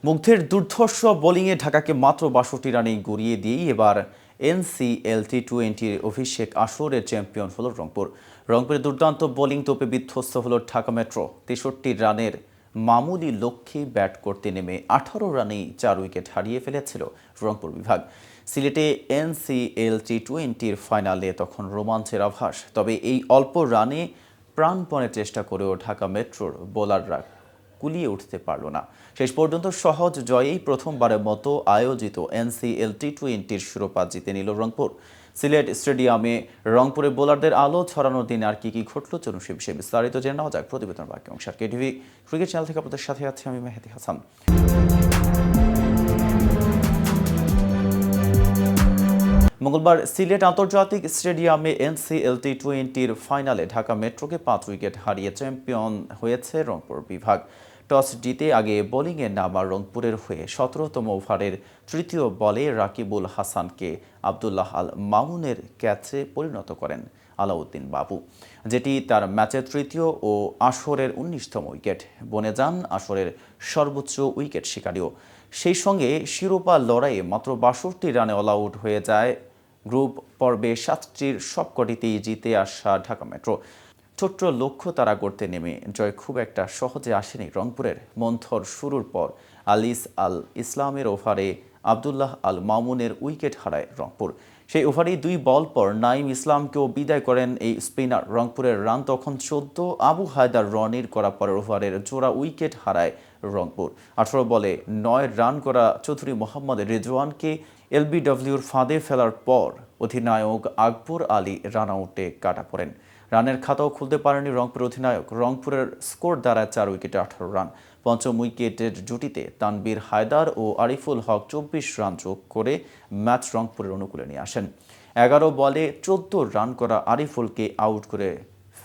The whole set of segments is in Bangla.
মুগ্ধের দুর্ধর্ষ বোলিংয়ে ঢাকাকে মাত্র ৬২ রানেই গড়িয়ে দিয়েই এবার এনসিএল টি-20 অভিষেক আসরের চ্যাম্পিয়ন হল রংপুর। রংপুরের দুর্দান্ত বোলিং তোপে বিধ্বস্ত হল ঢাকা মেট্রো। ৬৩ রানের মামুলি লক্ষ্যে ব্যাট করতে নেমে ১৮ রানেই ৪ উইকেট হারিয়ে ফেলেছিল রংপুর বিভাগ। সিলেটে এনসিএল টি-20 ফাইনালে তখন রোমাঞ্চের আভাস। তবে এই অল্প রানে প্রাণপণে চেষ্টা করেও ঢাকা মেট্রোর বোলাররা কুলিয়ে উঠতে পারল না। শেষ পর্যন্ত সহজ জয়েই প্রথমবারের মতো আয়োজিত এনসিএল টি-20 শিরোপা জিতে নিল রংপুর। সিলেট স্টেডিয়ামে রংপুরের বোলারদের আলো ছড়ানোর দিন আর কি ঘটল, চলুন সে বিষয়ে বিস্তারিত জেনে নেওয়া যাক প্রতিবেদন বাকি অংশ। কেটিভি ক্রিকেট চ্যানেল থেকে আপনাদের সাথে আছি আমি মেহেদি হাসান। মঙ্গলবার সিলেট আন্তর্জাতিক স্টেডিয়ামে এনসিএল টি-20 ফাইনালে ঢাকা মেট্রোকে ৫ উইকেট হারিয়ে চ্যাম্পিয়ন হয়েছে রংপুর বিভাগ। টস জিতে আগে বোলিংয়ে নামা রংপুরের হয়ে ১৭তম ওভারের তৃতীয় বলে রাকিবুল হাসানকে আবদুল্লাহ আল মামুনের ক্যাচে পরিণত করেন আলাউদ্দিন বাবু, যেটি তার ম্যাচের তৃতীয় ও আসরের ১৯তম উইকেট। বনে যান আসরের সর্বোচ্চ উইকেট শিকারীও। সেই সঙ্গে শিরোপা লড়াইয়ে মাত্র ৬২ রানে অল আউট হয়ে যায় গ্রুপ পর্বে ৭টির সবকটিতেই জিতে আসা ঢাকা মেট্রো। ছোট্ট লক্ষ্য তারা করতে নেমে জয় খুব একটা সহজে আসেনি রংপুরের। মন্থর শুরুর পর আলিস আল ইসলামের ওভারে আবদুল্লাহ আল মামুনের উইকেট হারায় রংপুর। সেই ওভারেই ২ বল পর নাঈম ইসলামকেও বিদায় করেন এই স্পিনার। রংপুরের রান তখন ১৪। আবু হায়দার রনির করা পরের ওভারের জোড়া উইকেট হারায় রংপুর। ১৮ বলে ৯ রান করা চৌধুরী মোহাম্মদ রেজওয়ানকে এলবিডব্লিউর ফাঁদে ফেলার পর অধিনায়ক আকবর আলী রান আউটে কাটা পড়েন। রানের খাতাও খুলতে পারেনি রংপুর অধিনায়ক। রংপুরের স্কোর দ্বারা ৪ উইকেটে ১৮ রান। পঞ্চম উইকেটের জুটিতে তানবীর হায়দার ও আরিফুল হক ২৪ রান যোগ করে ম্যাচ রংপুরের অনুকূলে নিয়ে আসেন। ১১ বলে ১৪ রান করা আরিফুলকে আউট করে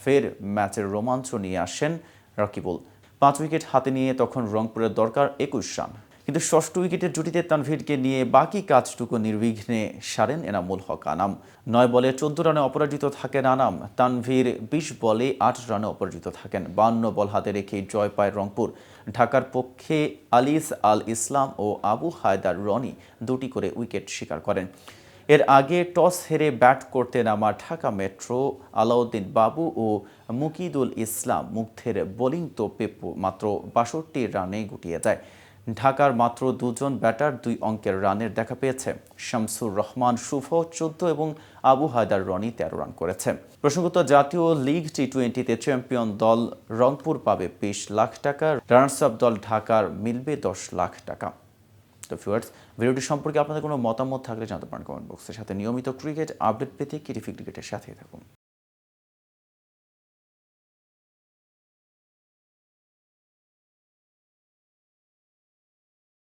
ফের ম্যাচের রোমাঞ্চ নিয়ে আসেন রাকিবুল। ৫ উইকেট হাতে নিয়ে তখন রংপুরের দরকার ২১ রান। কিন্তু ষষ্ঠ উইকেটের জুটিতে তানভীরকে নিয়ে বাকি কাজটুকু নির্বিঘ্নে সারেন এনামুল হক আনাম। ৯ বলে ১৪ রানে অপরাজিত থাকেন আনাম। তানভীর ২০ বলে ৮ রানে অপরাজিত থাকেন। ৫২ বল হাতে রেখেই জয় পায় রংপুর। ঢাকার পক্ষে আলিস আল ইসলাম ও আবু হায়দার রনি দুটি করে উইকেট শিকার করেন। এর আগে টস হেরে ব্যাট করতে নামা ঢাকা মেট্রো আলাউদ্দিন বাবু ও মুকিদুল ইসলাম মুগ্ধের বোলিং তোপে মাত্র ৬২ রানে গুটিয়ে যায়। ঢাকার মাত্র ২ জন ব্যাটার ২ অঙ্কের রানের দেখা পেয়েছে। শামসুর রহমান শুভ ১৪ এবং আবু হায়দার রনি ১৩ রান করেছে। প্রসঙ্গত, জাতীয় লিগ টি-20তে চ্যাম্পিয়ন দল রংপুর পাবে ২০ লাখ টাকা, রানার্স আপ দল ঢাকার মিলবে ১০ লাখ টাকা। তো ভিউয়ার্স, ভিডিওটি সম্পর্কে আপনাদের কোনো মতামত থাকলে জানাতে পারেন কমেন্ট বক্সের। সাথে নিয়মিত ক্রিকেট আপডেট পেতে কেটিভি ক্রিকেটের সাথেই থাকুন।